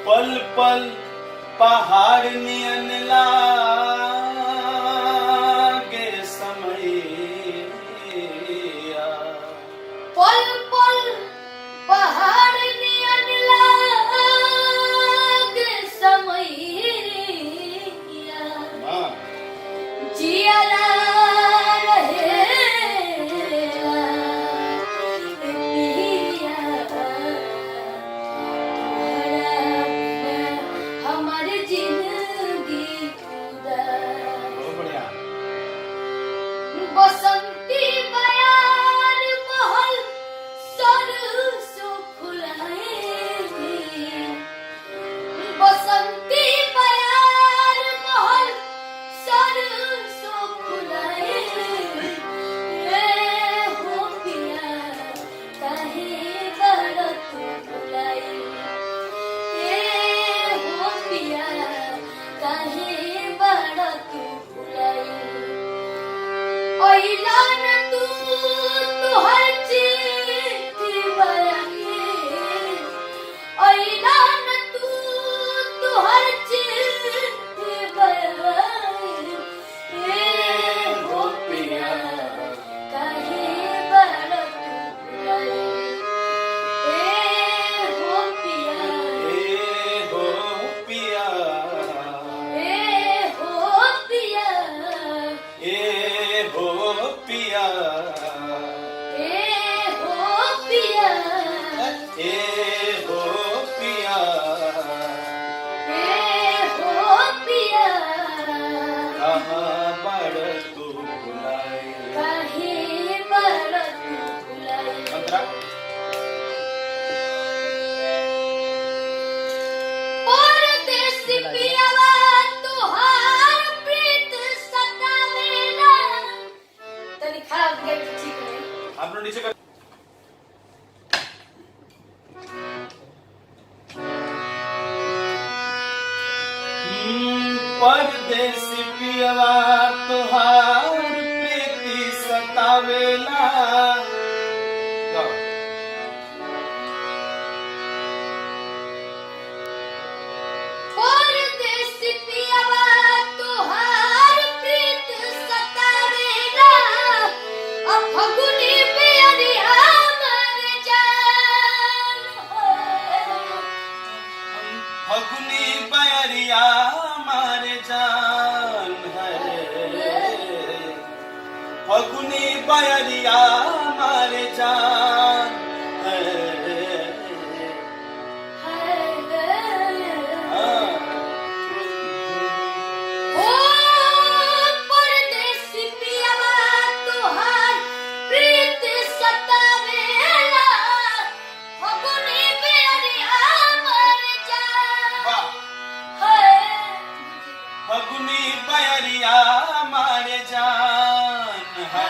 पल पल पहाड़ नियन लागे समैया, पल पल पहाड़ नियन लागे समैया, जियाला रहे पिया, हमारी जिंदगी बसंती बयार महल सरसों फुलाए, बसंती बयार महल सरसों फुलाए, ये हो पिया काहे बड़ा तू बुलाए, ये हो पिया काहे बड़ा तू बुलाए, ओइला न तू तुहर चिट्ठी बयाए, ओइला न तू तुहर चिट्ठी बयाए, ए हो पिया काहे बड़ा तू बुलाए, ए हो पिया, ए हो पिया, ए हो पिया, ए हो पिया, ए हो पिया, ए हो पिया, ए हो पिया, कहाँ बड़ तू बुलाए। काहे बड़ा तू बुलाए, परदेसी पियवा तुहार प्रीत सतावेला, तनी खराब गई ठीक है। आप लोग नीचे कर। परदेसी पियवा तुहार प्रीति सतावेला, परदेसी पियवा तुहार प्रीत सतावेला, अब फगुनी पियरिया मर जान है। फगुनी बयरिया मारे जान है, फगुनी बयरिया मारे जान है। ओ परदेसी पियवा तुहार प्रीत सतावेला, फगुनी पियरिया मर जान है। फगुनी बयरिया मारे जान है।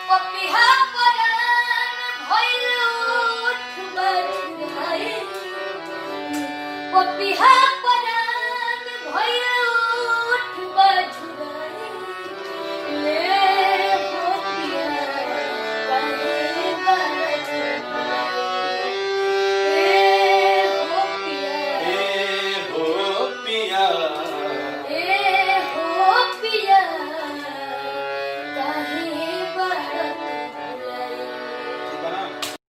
पपिहा परान भइल उठ बजुआई, पपिहा